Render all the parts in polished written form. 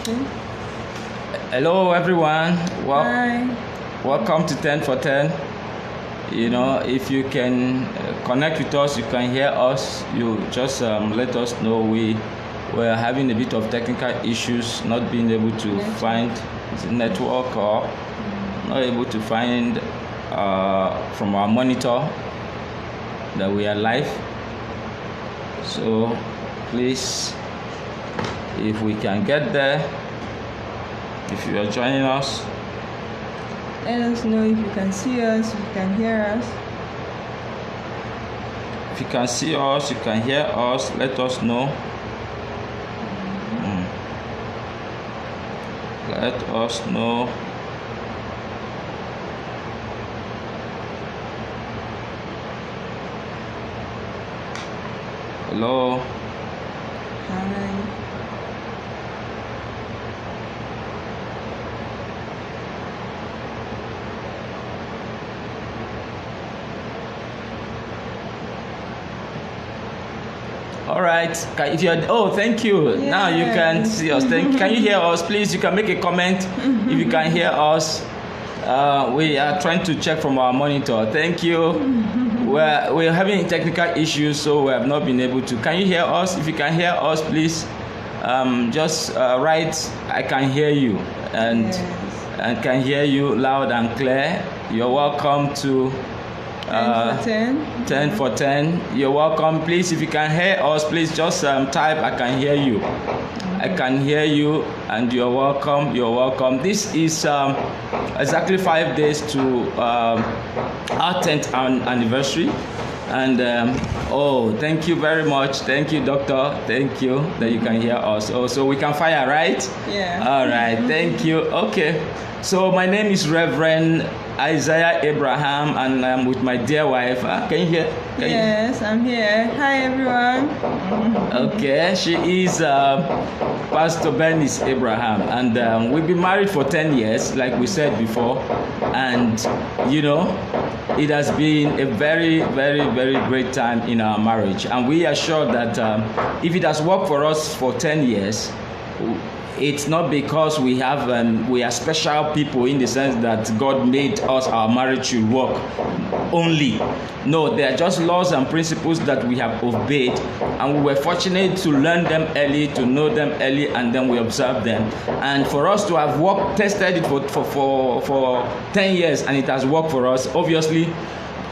Okay. Hello everyone. Hi. Welcome to 10 for 10. If you can connect with us, you can hear us, you just let us know. We were having a bit of technical issues, not being able to find the network or not able to find from our monitor that we are live. So please, if we can get there, if you are joining us, let us know if you can see us, if you can hear us. If you can see us, you can hear us, let us know. Let us know. Hello. Hi. All right. If you're thank you. Yes. Now you can see us. Can you hear us? Please, you can make a comment if you can hear us. We are trying to check from our monitor. Thank you. We're having technical issues, so we have not been able to. Can you hear us? If you can hear us, please just write I can hear you and can hear you loud and clear. You're welcome to 10 for 10. You're welcome. Please, if you can hear us, please just type I can hear you. I can hear you, and you're welcome. You're welcome. This is exactly 5 days to our 10th anniversary. And thank you very much. Thank you, doctor. Thank you that you can hear us. So we can fire, right? Yeah. All right. Thank you. Okay. So my name is Reverend Isaiah Abraham, and I'm with my dear wife. Can you hear? Yes, I'm here. Hi, everyone. Okay, she is Pastor Bernice Abraham, and we've been married for 10 years, like we said before, and it has been a very, very, very great time in our marriage, and we are sure that if it has worked for us for 10 years, it's not because we are special people in the sense that God made us, our marriage should work only. No, they are just laws and principles that we have obeyed, and we were fortunate to learn them early, to know them early, and then we observe them. And for us to have tested it for 10 years, and it has worked for us, obviously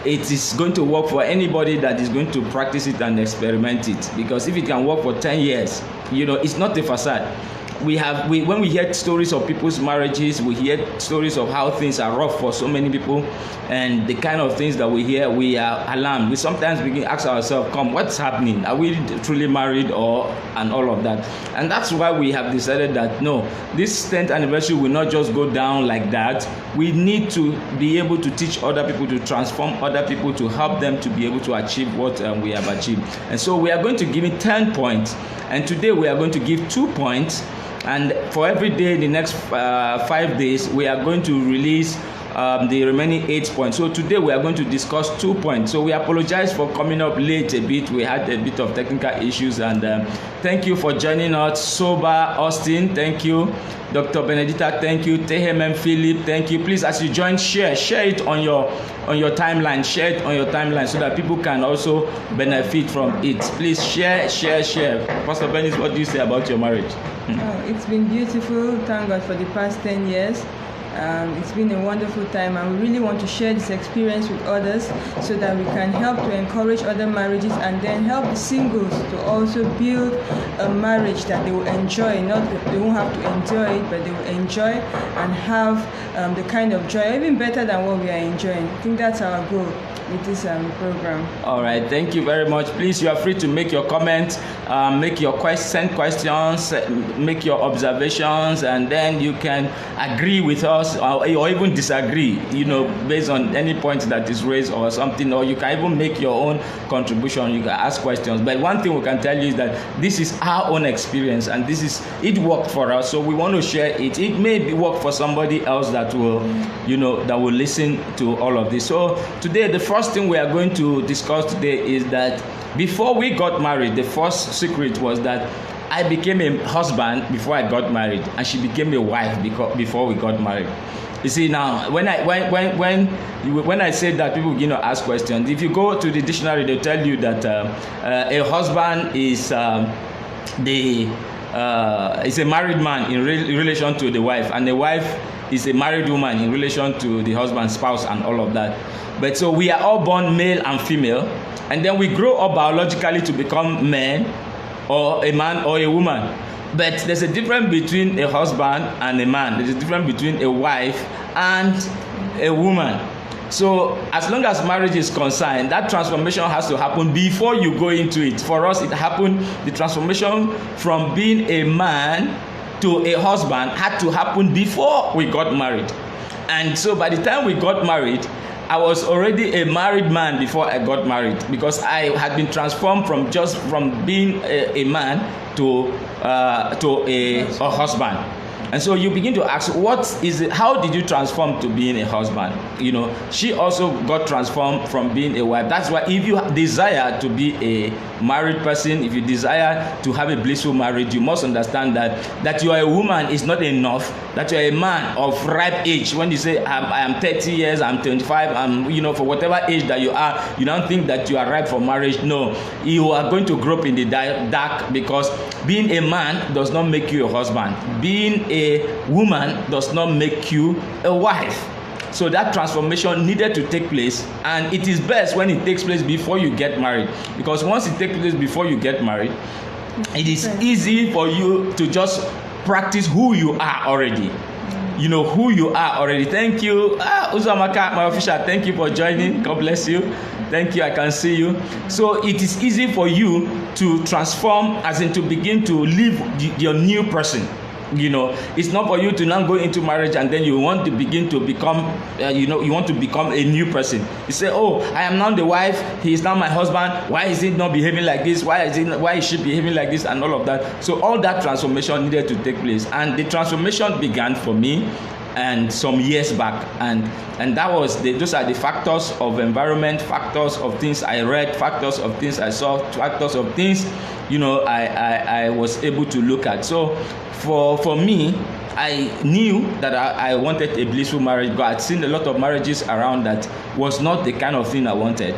it is going to work for anybody that is going to practice it and experiment it. Because if it can work for 10 years, it's not a facade. When we hear stories of people's marriages, we hear stories of how things are rough for so many people, and the kind of things that we hear, we are alarmed. We sometimes begin to ask ourselves, what's happening? Are we truly married and all of that? And that's why we have decided that no, this 10th anniversary will not just go down like that. We need to be able to teach other people, to transform other people, to help them to be able to achieve what we have achieved. And so we are going to give it 10 points, and today we are going to give 2 points. And for every day in the next 5 days, we are going to release the remaining 8 points. So today we are going to discuss 2 points. So we apologize for coming up late a bit. We had a bit of technical issues, and thank you for joining us. Soba Austin, thank you. Dr. Benedita, thank you. Tehemem Philip, thank you. Please, as you join, share it on your timeline. Share it on your timeline so that people can also benefit from it. Please share. Pastor Bennis, what do you say about your marriage? It's been beautiful. Thank God for the past 10 years. It's been a wonderful time, and we really want to share this experience with others so that we can help to encourage other marriages, and then help the singles to also build a marriage that they will enjoy. They won't have to enjoy it, but they will enjoy and have the kind of joy, even better than what we are enjoying. I think that's our goal with this program. All right, thank you very much. Please, you are free to make your comments, send questions, make your observations, and then you can agree with us or even disagree, based on any point that is raised or something, or you can even make your own contribution. You can ask questions. But one thing we can tell you is that this is our own experience, and it worked for us, so we want to share it. It may work for somebody else that will listen to all of this. So today, the first thing we are going to discuss today is that before we got married, the first secret was that I became a husband before I got married, and she became a wife before we got married. You see, now when I say that, people begin to ask questions. If you go to the dictionary, they tell you that a husband is is a married man in relation to the wife, and the wife is a married woman in relation to the husband, spouse, and all of that. But so we are all born male and female, and then we grow up biologically to become men, or a man or a woman. But there's a difference between a husband and a man. There's a difference between a wife and a woman. So as long as marriage is concerned, that transformation has to happen before you go into it. For us, it happened, the transformation from being a man to a husband had to happen before we got married. And so by the time we got married, I was already a married man before I got married, because I had been transformed from being a man to a husband. And so you begin to ask, what is it? How did you transform to being a husband? You know, she also got transformed from being a wife. That's why if you desire to be a married person, if you desire to have a blissful marriage, you must understand that you are a woman is not enough, that you are a man of ripe age. When you say I am 30 years, I'm 25, I'm, for whatever age that you are, you don't think that you are ripe for marriage. No, you are going to grow up in the dark, because being a man does not make you a husband. Being a woman does not make you a wife. So that transformation needed to take place, and it is best when it takes place before you get married, because once it takes place before you get married, it is easy for you to just practice who you are already. You know who you are already. Thank you, Uzamaka, my official. Thank you for joining. God bless you. Thank you. I can see you. So it is easy for you to transform, as in to begin to live your new person. It's not for you to now go into marriage and then you want to begin to become, you want to become a new person. You say, oh, I am now the wife, he is now my husband, why is he not behaving like this? Why is she behaving like this? And all of that. So all that transformation needed to take place. And the transformation began for me and some years back, and that was those are the factors of environment, factors of things I read, factors of things I saw, factors of things I was able to look at. So for me, I knew that I wanted a blissful marriage, but I'd seen a lot of marriages around that was not the kind of thing I wanted.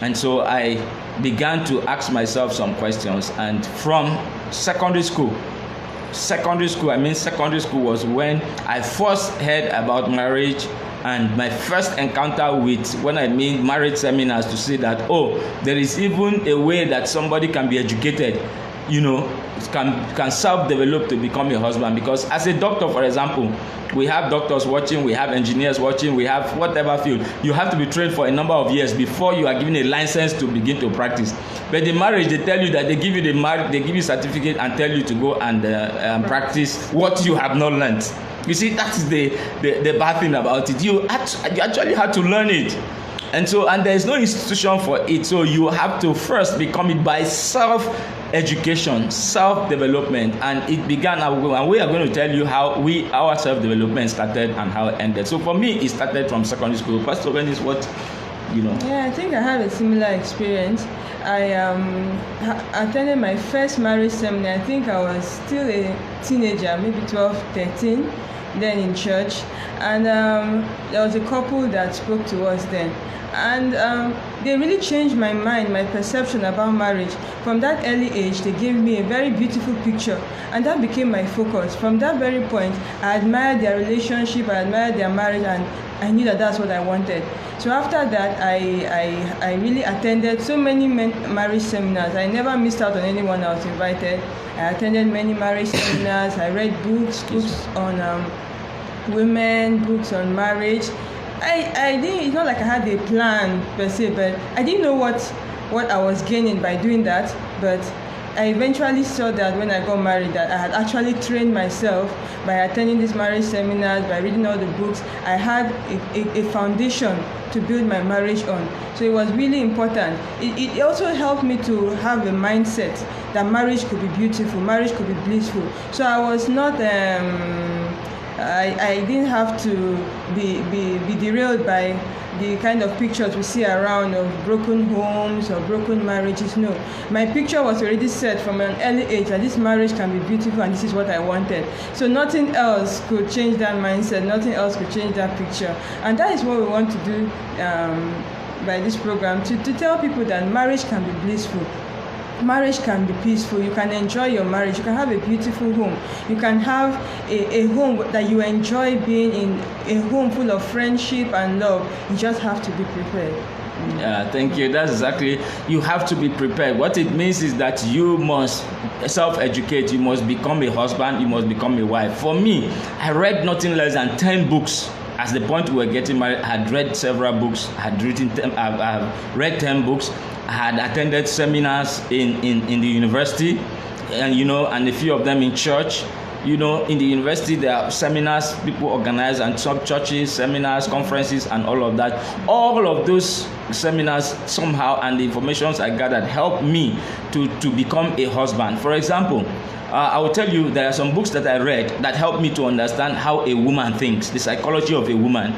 And so I began to ask myself some questions. And from secondary school was when I first heard about marriage, and my first encounter with, when I mean marriage seminars, to say that, oh, there is even a way that somebody can be educated, can self-develop to become a husband. Because as a doctor, for example, we have doctors watching, we have engineers watching, we have whatever field. You have to be trained for a number of years before you are given a license to begin to practice. But in marriage, they tell you that they give you certificate and tell you to go and practice what you have not learned. You see, that's the bad thing about it. You actually have to learn it. And there is no institution for it. So you have to first become it by self-education, self-development. And it began, and we are going to tell you how our self-development started and how it ended. So for me, it started from secondary school. Pastor Ben, is what, Yeah, I think I have a similar experience. I attended my first marriage seminar. I think I was still a teenager, maybe 12, 13, then in church. And there was a couple that spoke to us then. And they really changed my mind, my perception about marriage. From that early age, they gave me a very beautiful picture, and that became my focus. From that very point, I admired their relationship, I admired their marriage, and I knew that that's what I wanted. So after that, I really attended so many marriage seminars. I never missed out on anyone I was invited. I attended many marriage seminars. I read books on women, books on marriage. I didn't, it's not like I had a plan per se, but I didn't know what I was gaining by doing that. But I eventually saw that when I got married, that I had actually trained myself by attending these marriage seminars, by reading all the books. I had a foundation to build my marriage on. So it was really important. It also helped me to have a mindset that marriage could be beautiful, marriage could be blissful. So I was not I didn't have to be derailed by the kind of pictures we see around of broken homes or broken marriages. No, my picture was already set from an early age that this marriage can be beautiful and this is what I wanted. So nothing else could change that mindset, nothing else could change that picture. And that is what we want to do by this program, to tell people that marriage can be blissful. Marriage can be peaceful. You can enjoy your marriage. You can have a beautiful home. You can have a home that you enjoy being in, a home full of friendship and love. You just have to be prepared. Yeah, thank you. That's exactly, you have to be prepared. What it means is that you must self-educate. You must become a husband. You must become a wife. For me, I read nothing less than 10 books. At the point we were getting married, I had read several books. I've read 10 books. I had attended seminars in the university, and and a few of them in church. In the university there are seminars people organize, and some churches, seminars, conferences, and all of that. All of those seminars somehow, and the informations I gathered, helped me to become a husband. For example, I will tell you, there are some books that I read that helped me to understand how a woman thinks, the psychology of a woman.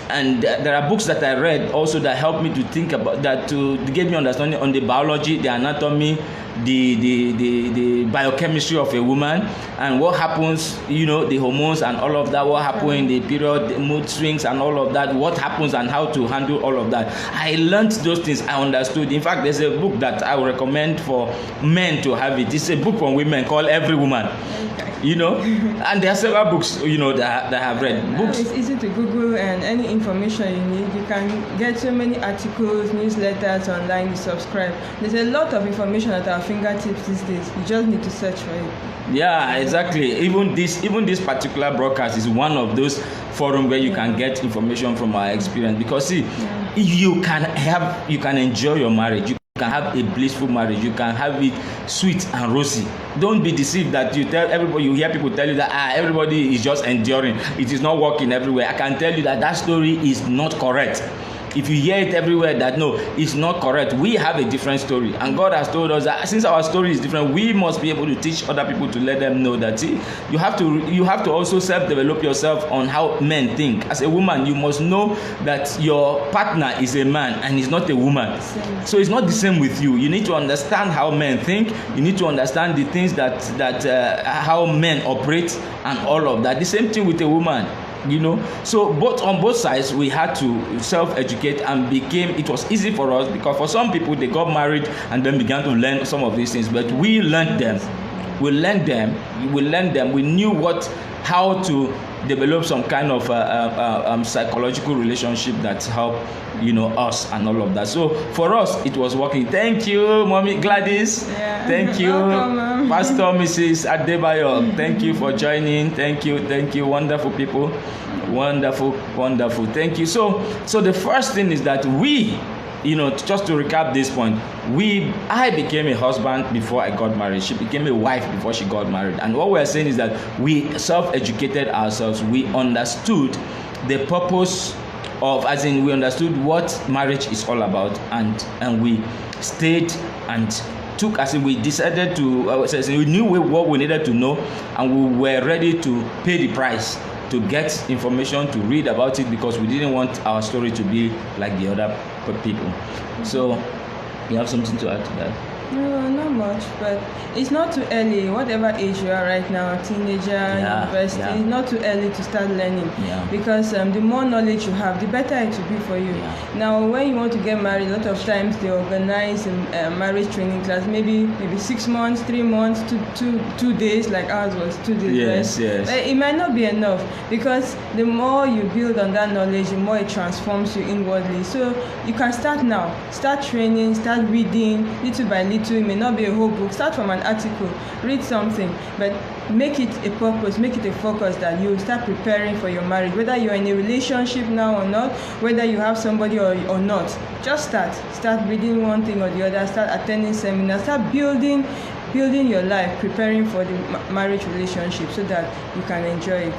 And there are books that I read also that helped me to think about that, to give me understanding on the biology, the anatomy, the biochemistry of a woman, and what happens, the hormones and all of that, what happens in the period, the mood swings and all of that, what happens and how to handle all of that. I learned those things, I understood. In fact, there's a book that I would recommend for men to have it. It's a book for women called Every Woman. And there are several books, that I have read. Books. It's easy to Google, and any information you need, you can get so many articles, newsletters online, you subscribe. There's a lot of information at our fingertips these days. You just need to search for it. Yeah, exactly. Even this particular broadcast is one of those forums where you can get information from our experience. Because see, you can enjoy your marriage. You can have a blissful marriage. You can have it sweet and rosy. Don't be deceived that you hear people tell you that everybody is just enduring. It is not working everywhere. I can tell you that story is not correct. If you hear it everywhere that no, it's not correct, we have a different story. And God has told us that since our story is different, we must be able to teach other people, to let them know that you have to also self-develop yourself on how men think. As a woman, you must know that your partner is a man and he's not a woman. So it's not the same with you. You need to understand how men think. You need to understand the things that how men operate and all of that. The same thing with a woman. So on both sides we had to self-educate, and it was easy for us, because for some people they got married and then began to learn some of these things, but we learned them. We knew how to develop some kind of psychological relationship that helped us and all of that. So for us it was working. Thank you, Mommy Gladys. Thank you, welcome, Pastor Mrs. Adebayo. Thank you for joining. Thank you, wonderful people. Wonderful. Thank you. So the first thing is that we, just to recap this point, I became a husband before I got married. She became a wife before she got married. And what we're saying is that we self-educated ourselves. We understood the purpose of, as in we understood what marriage is all about, and we stayed and took, as in we decided to, we knew what we needed to know, and we were ready to pay the price to get information, to read about it, because we didn't want our story to be like the other people. So you have something to add to that? No, not much, but it's not too early. Whatever age you are right now, teenager, university, it's not too early to start learning. Because the more knowledge you have, the better it will be for you. Now, when you want to get married, a lot of times they organize a marriage training class, maybe 6 months, 3 months, 2 days, like ours was 2 days. Yes. But it might not be enough, because the more you build on that knowledge, the more it transforms you inwardly. So you can start now. Start training, start reading, little by little. It may not be a whole book. Start from an article, read something, but make it a purpose, make it a focus that you start preparing for your marriage, whether you're in a relationship now or not, whether you have somebody or not. Just start reading one thing or the other, start attending seminars, start building your life, preparing for the marriage relationship so that you can enjoy it.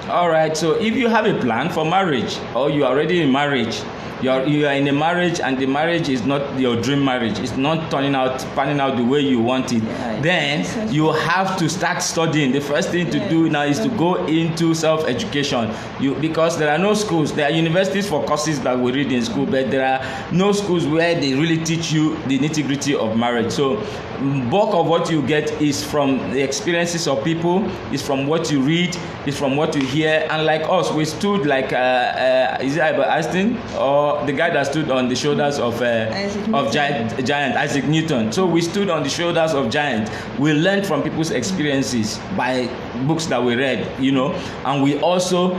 All right, so if you have a plan for marriage, or you are already in marriage, You are in a marriage, and the marriage is not your dream marriage. It's not panning out the way you want it. Then you have to start studying. The first thing to do now is to go into self-education. Because there are no schools. There are universities for courses that we read in school, but there are no schools where they really teach you the nitty-gritty of marriage. So bulk of what you get is from the experiences of people, is from what you read, is from what you hear. And like us, we stood like is it Albert Einstein or the guy that stood on the shoulders of giant Isaac Newton. So we stood on the shoulders of giants. We learned from people's experiences by books that we read, and we also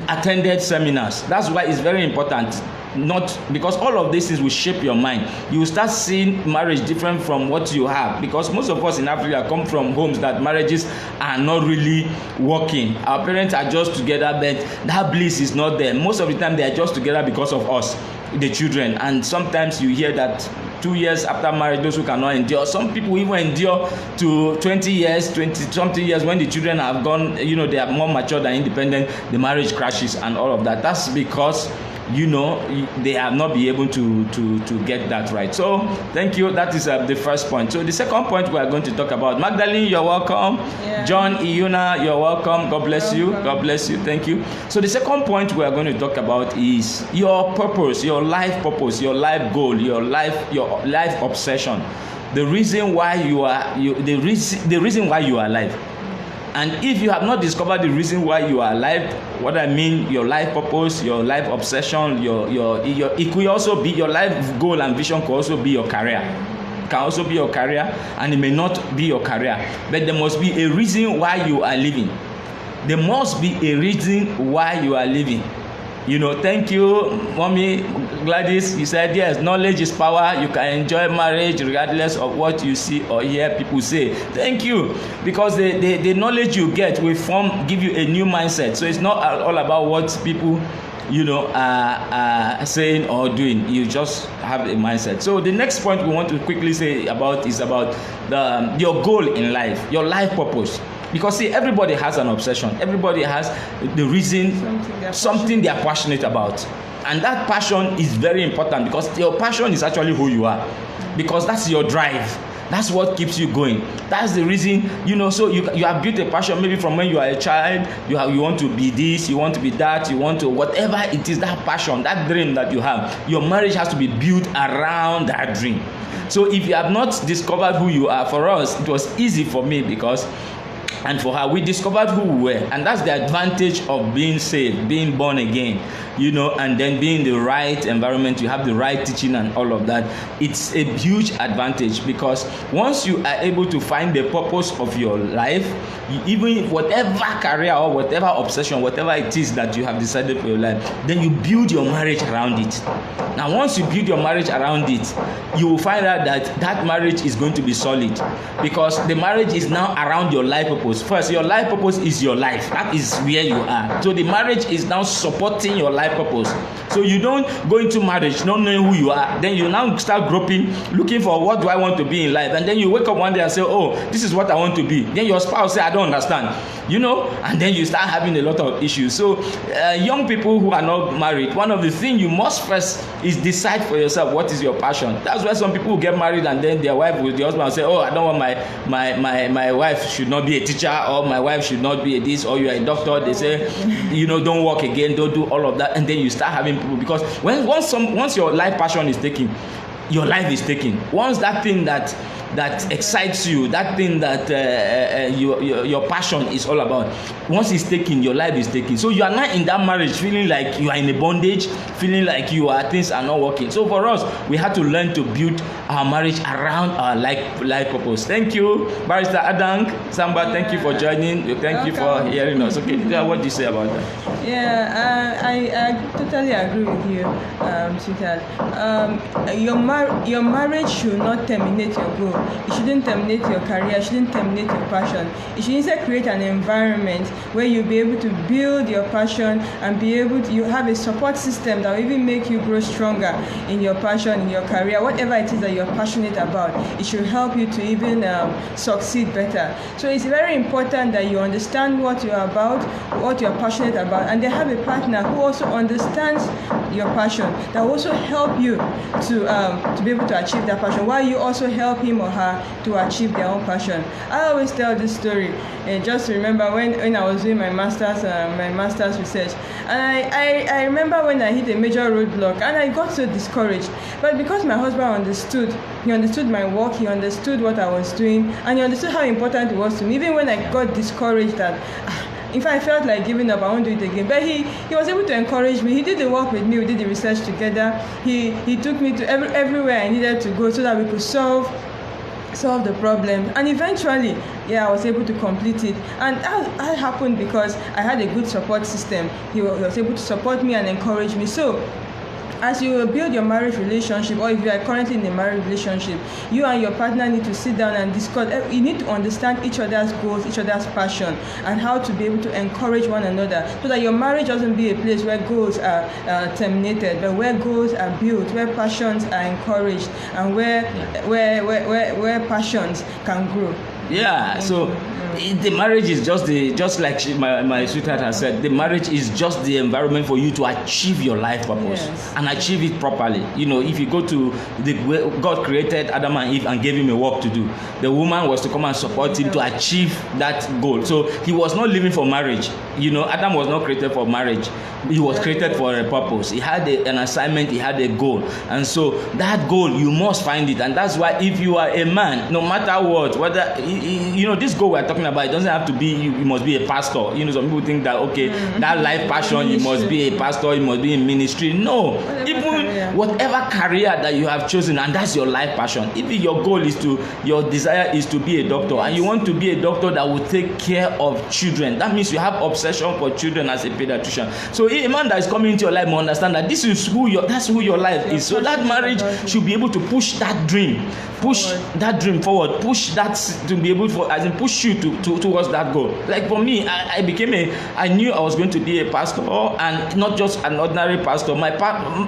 attended seminars. That's why it's very important. Not because all of these things will shape your mind. You will start seeing marriage different from what you have, because most of us in Africa come from homes that marriages are not really working. Our parents are just together, but that bliss is not there. Most of the time they are just together because of us, the children. And sometimes you hear that 2 years after marriage, those who cannot endure, some people even endure to 20 years, 20 something years. When the children have gone, they are more mature and independent, the marriage crashes and all of that. That's because they have not been able to get that right. So thank you. That is the first point. So the second point we are going to talk about, Magdalene, you're welcome. John, Iyuna, you're welcome. God bless you. God bless you. Thank you. So the second point we are going to talk about is your purpose, your life purpose, your life goal, your life obsession. The reason why you are the reason why you are alive. And if you have not discovered the reason why you are alive, what I mean, your life purpose, your life obsession, it could also be your life goal and vision, could also be your career. It can also be your career, and it may not be your career. But there must be a reason why you are living. There must be a reason why you are living. Thank you, Mommy Gladys. You said, yes, knowledge is power. You can enjoy marriage regardless of what you see or hear people say. Thank you. Because the knowledge you get will give you a new mindset. So it's not all about what people, are saying or doing. You just have a mindset. So the next point we want to quickly say about is about your goal in life, your life purpose. Because see, everybody has an obsession. Everybody has the reason, something they are passionate about. And that passion is very important, because your passion is actually who you are. Because that's your drive. That's what keeps you going. That's the reason, so you have built a passion maybe from when you are a child. You want to be this, you want to be that, you want to, whatever it is, that passion, that dream that you have. Your marriage has to be built around that dream. So if you have not discovered who you are, for us, it was easy for me and for her, we discovered who we were. And that's the advantage of being saved, being born again, and then being in the right environment. You have the right teaching and all of that. It's a huge advantage, because once you are able to find the purpose of your life, even whatever career or whatever obsession, whatever it is that you have decided for your life, then you build your marriage around it. Now, once you build your marriage around it, you will find out that marriage is going to be solid, because the marriage is now around your life purpose. First, your life purpose is your life. That is where you are. So the marriage is now supporting your life purpose. So you don't go into marriage not knowing who you are. Then you now start groping, looking for what do I want to be in life. And then you wake up one day and say, oh, this is what I want to be. Then your spouse say, I don't understand. And then you start having a lot of issues. So young people who are not married, one of the things you must first is decide for yourself what is your passion. That's why some people who get married and then their wife with the husband will say, oh, I don't want my wife should not be a teacher, or my wife should not be a this, or you are a doctor. They say, don't work again, don't do all of that. And then you start having people, because once your life passion is taken, your life is taken. Once that thing that excites you, that thing that your passion is all about, once it's taken, your life is taken. So you are not in that marriage feeling like you are in a bondage, feeling like things are not working. So for us, we had to learn to build our marriage around our life purpose. Thank you, Barrister Adang Samba. Thank you for joining. Thank you for hearing us. Okay, what do you say about that? Yeah, I totally agree with you, sweetheart. Your marriage should not terminate your goal. You shouldn't terminate your career, you shouldn't terminate your passion. You should instead create an environment where you'll be able to build your passion and be able to, you have a support system that will even make you grow stronger in your passion, in your career, whatever it is that you're passionate about. It should help you to even succeed better. So it's very important that you understand what you're about, what you're passionate about, and then have a partner who also understands your passion, that will also help you to be able to achieve that passion, while you also help him or her to achieve their own passion. I always tell this story, and just remember when I was doing my master's research, and I remember when I hit a major roadblock and I got so discouraged. But because my husband understood, he understood my work, he understood what I was doing, and he understood how important it was to me. Even when I got discouraged that in fact, I felt like giving up, I won't do it again. But he was able to encourage me. He did the work with me, we did the research together. He took me to everywhere I needed to go so that we could solve the problem. And eventually, I was able to complete it. And that happened because I had a good support system. He was able to support me and encourage me. So as you build your marriage relationship, or if you are currently in a marriage relationship, you and your partner need to sit down and discuss. You need to understand each other's goals, each other's passion, and how to be able to encourage one another, so that your marriage doesn't be a place where goals are terminated, but where goals are built, where passions are encouraged, and where passions can grow. Yeah, so the marriage is just like my sweetheart has said, the marriage is just the environment for you to achieve your life purpose and achieve it properly. If you go to God created Adam and Eve and gave him a work to do. The woman was to come and support him to achieve that goal. So he was not living for marriage. Adam was not created for marriage. He was created for a purpose. He had an assignment, he had a goal. And so that goal, you must find it. And that's why if you are a man, no matter what, whether this goal we're talking about, it doesn't have to be you must be a pastor. Some people think that that life passion, you must be a pastor, you must be in ministry. No, whatever career that you have chosen, and that's your life passion. If your goal your desire is to be a doctor, and you want to be a doctor that will take care of children, that means you have obsession for children as a pediatrician. So a man that is coming into your life must understand that that's who your life is. So that marriage should be able to push that dream forward, push that to be able push you towards that goal. Like for me, I knew I was going to be a pastor, and not just an ordinary pastor.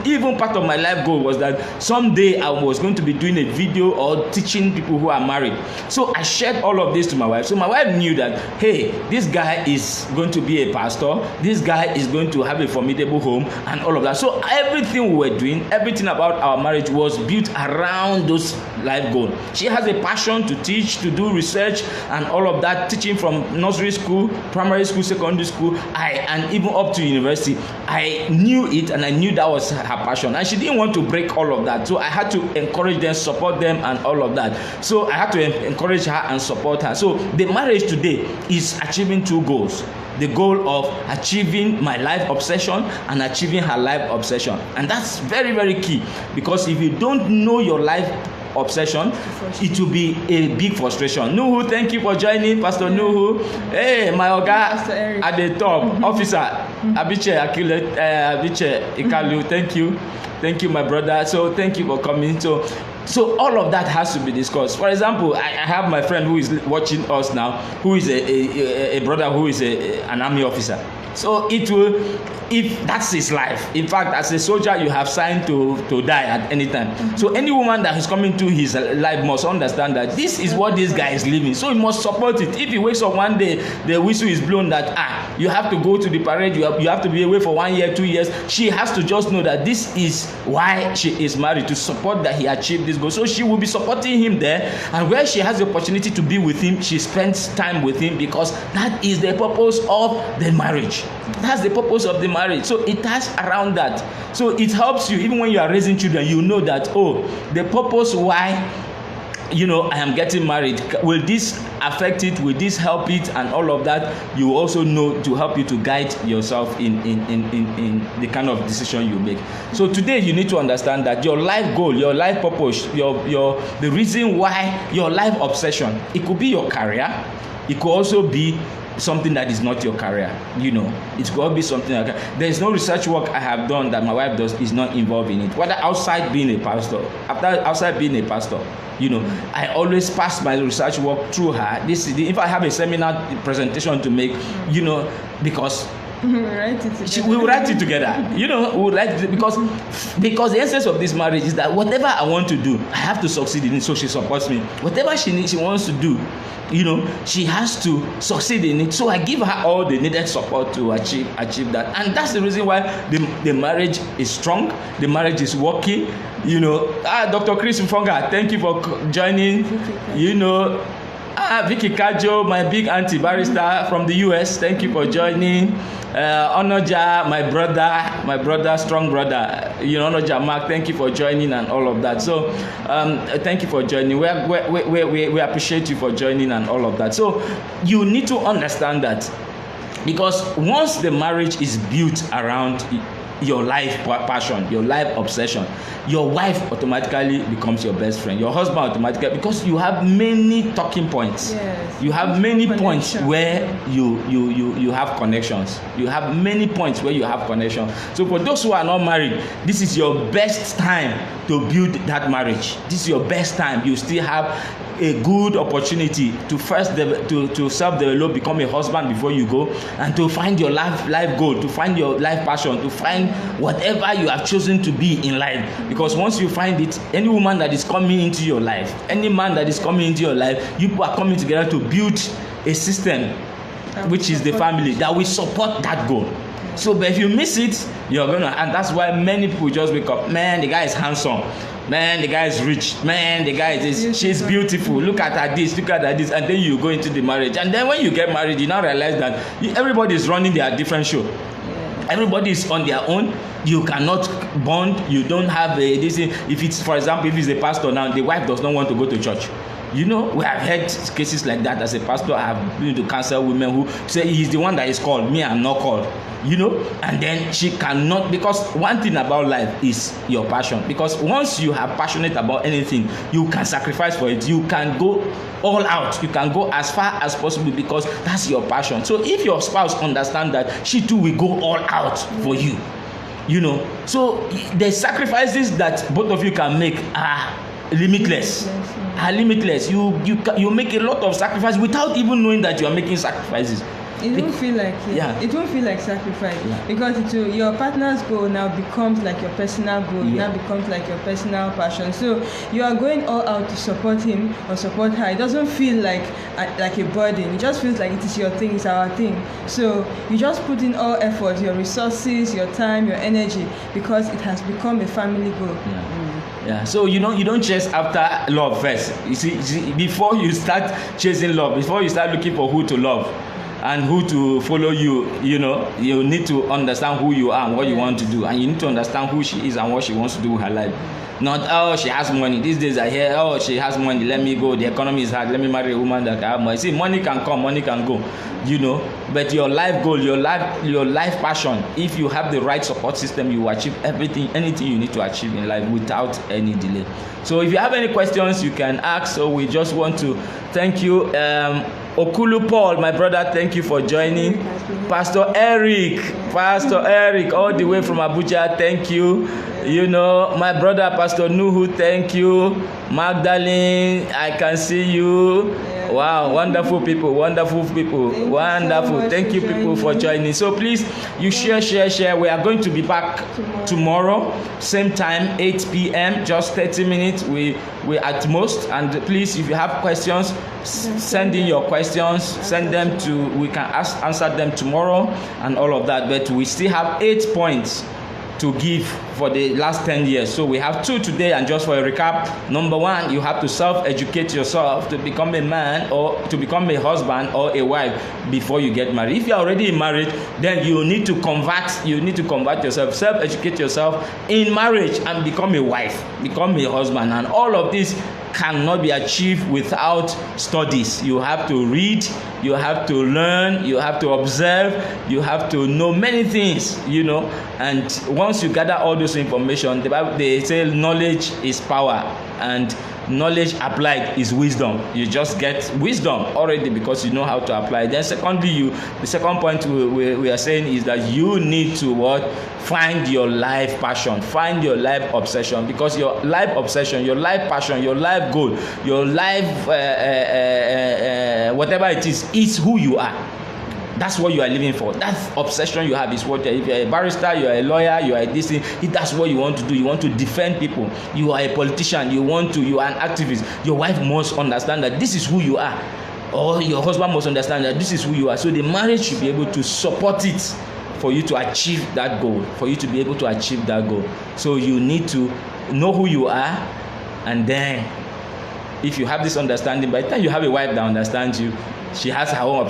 Even part of my life goal was that someday I was going to be doing a video or teaching people who are married. So I shared all of this to my wife. So my wife knew that, hey, this guy is going to be a pastor, this guy is going to have a formidable home, and all of that. So everything we were doing, everything about our marriage was built around those life goals. She has a passion to teach, to do research, and all of that, teaching from nursery school, primary school, secondary school, and even up to university. I knew it, and I knew that was her passion, and she didn't want to break all of that. So I had to encourage them, support them, and all of that. So I had to encourage her and support her. So the marriage today is achieving two goals: the goal of achieving my life obsession and achieving her life obsession. And that's very, very key, because if you don't know your life obsession, it will be a big frustration. Nuhu, thank you for joining. Pastor Nuhu. Hey, my oga at the top, officer Abiche Ikalu, thank you my brother. So thank you for coming. So all of that has to be discussed. For example, I have my friend who is watching us now, who is a brother who is an army officer. So if that's his life. In fact, as a soldier, you have signed to die at any time. So any woman that is coming to his life must understand that this is what this guy is living. So he must support it. If he wakes up one day, the whistle is blown that you have to go to the parade, you have to be away for 1 year, 2 years. She has to just know that this is why she is married, to support that he achieved this goal. So she will be supporting him there, and where she has the opportunity to be with him, she spends time with him, because that is the purpose of the marriage. That's the purpose of the marriage. So it has around that. So it helps you, even when you are raising children, you know that, the purpose why I am getting married, will this affect it, will this help it, and all of that. You also know to help you to guide yourself in the kind of decision you make. So today you need to understand that your life goal, your life purpose, the reason why your life obsession, it could be your career, it could also be something that is not your career. It's got to be something like that. There's no research work I have done that my wife does is not involved in it. Whether outside being a pastor, I always pass my research work through her. If I have a seminar presentation to make, because we write it together. We will write it together. We will write it because the essence of this marriage is that whatever I want to do, I have to succeed in it. So she supports me. Whatever she wants to do, she has to succeed in it. So I give her all the needed support to achieve that. And that's the reason why the marriage is strong. The marriage is working. Dr. Chris Mfonga, thank you for joining. Vicky Kajo, my big auntie barrister from the US, thank you for joining. Onoja, my brother, strong brother, Onoja Mark, thank you for joining and all of that. So, thank you for joining. We appreciate you for joining and all of that. So, you need to understand that, because once the marriage is built around your life passion, your life obsession, your wife automatically becomes your best friend. Your husband automatically, because you have many talking points. Yes. You have many points where you have connections. You have many points where you have connections. So for those who are not married, this is your best time to build that marriage. This is your best time. You still have a good opportunity to first to self-develop, become a husband before you go, and to find your life goal, to find your life passion, to find whatever you have chosen to be in life. Because once you find it, any woman that is coming into your life, any man that is coming into your life, you are coming together to build a system, which is the family, that will support that goal. So, but if you miss it, you're gonna, and that's why many people just wake up, man, the guy is handsome, man, the guy is rich, man, the guy is this, she's beautiful, look at her this, look at her this, and then you go into the marriage. And then when you get married, you now realize that everybody is running their different show. Everybody is on their own. You cannot bond. You don't have this. If it's, for example, if it's a pastor now, the wife does not want to go to church. We have had cases like that. As a pastor, I have been to counsel women who say he's the one that is called, me, I'm not called. And then she cannot, because one thing about life is your passion. Because once you are passionate about anything, you can sacrifice for it. You can go all out. You can go as far as possible because that's your passion. So if your spouse understands that, she too will go all out for you. So the sacrifices that both of you can make are limitless. You make a lot of sacrifices without even knowing that you are making sacrifices. It won't feel like it. Yeah. It won't feel like sacrifice, because your partner's goal now becomes like your personal goal. Now becomes like your personal passion. So you are going all out to support him or support her. It doesn't feel like a burden. It just feels like it is your thing, it's our thing. So you just put in all effort, your resources, your time, your energy, because it has become a family goal. Yeah. So you don't chase after love first. You see, before you start chasing love, before you start looking for who to love and who to follow you, you need to understand who you are and what you want to do, and you need to understand who she is and what she wants to do with her life. Not, she has money. These days I hear, she has money, let me go, the economy is hard, let me marry a woman that can have money. See, money can come, money can go, but your life goal, your life passion, if you have the right support system, you will achieve anything you need to achieve in life without any delay. So if you have any questions, you can ask. So we just want to thank you. Okulu Paul, my brother, thank you for joining. Pastor Eric, all the way from Abuja, thank you. My brother, Pastor Nuhu, thank you. Magdalene, I can see you. Wow, wonderful people. Thank you people for joining. So please, you share. We are going to be back tomorrow, same time, 8 p.m., just 30 minutes. We at most. And please, if you have questions, send in your questions. Send them we can answer them tomorrow and all of that. But we still have 8 points to give for the last 10 years. So we have 2 today, and just for a recap, number 1, you have to self-educate yourself to become a man or to become a husband or a wife before you get married. If you're already married, then you need to convert yourself, self-educate yourself in marriage and become a wife, become a husband. And all of this cannot be achieved without studies. You have to read, you have to learn, you have to observe, you have to know many things, and once you gather all those information, the Bible, they say knowledge is power, and knowledge applied is wisdom. You just get wisdom already because you know how to apply. Then secondly, the second point we are saying is that you need to what? Find your life passion, find your life obsession, because your life obsession, your life passion, your life goal, your life whatever it is who you are. That's what you are living for. That obsession you have is what. If you're a barrister, you're a lawyer, you are this thing. If that's what you want to do, you want to defend people. You are a politician. You are an activist. Your wife must understand that this is who you are, or your husband must understand that this is who you are. So the marriage should be able to support it for you to achieve that goal. For you to be able to achieve that goal. So you need to know who you are, and then if you have this understanding, by the time you have a wife that understands you, she has her own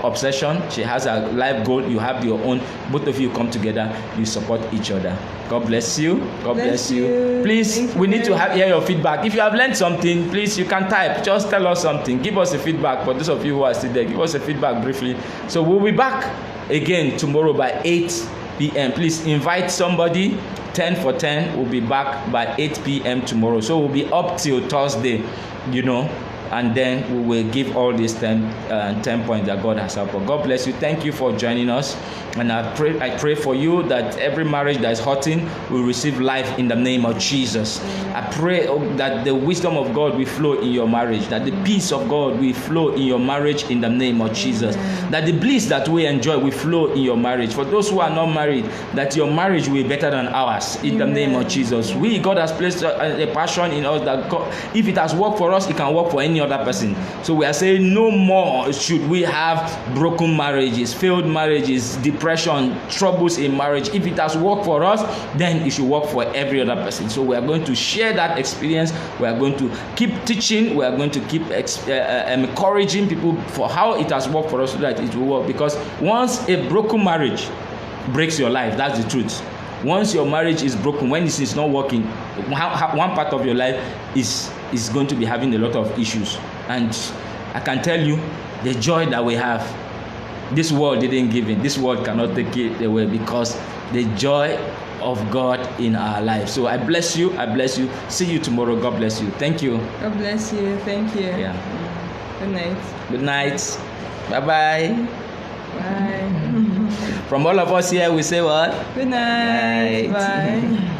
obsession, she has her life goal, you have your own, both of you come together, you support each other. God bless you. God bless you. Please, we need to hear your feedback. If you have learned something, please, you can type. Just tell us something. Give us a feedback. For those of you who are still there, give us a feedback briefly. So we'll be back again tomorrow by 8 p.m. Please invite somebody. 10 for 10 will be back by 8 p.m. tomorrow. So we'll be up till Thursday, and then we will give all these 10 points that God has helped us. God bless you. Thank you for joining us. And I pray for you that every marriage that is hurting will receive life in the name of Jesus. I pray that the wisdom of God will flow in your marriage, that the peace of God will flow in your marriage in the name of Jesus, that the bliss that we enjoy will flow in your marriage. For those who are not married, that your marriage will be better than ours in the name of Jesus. God has placed a passion in us that God, if it has worked for us, it can work for any other person. So we are saying no more should we have broken marriages, failed marriages, depression, troubles in marriage. If it has worked for us, then it should work for every other person. So we are going to share that experience. We are going to keep teaching. We are going to keep encouraging people for how it has worked for us so that it will work. Because once a broken marriage breaks your life, that's the truth. Once your marriage is broken, when it is not working, one part of your life is going to be having a lot of issues. And I can tell you, the joy that we have, this world didn't give it. This world cannot take it away, because the joy of God in our life. So I bless you. I bless you. See you tomorrow. God bless you. Thank you. God bless you. Thank you. Yeah. Good night. Good night. Bye-bye. Bye. From all of us here, we say what? Good night. Bye.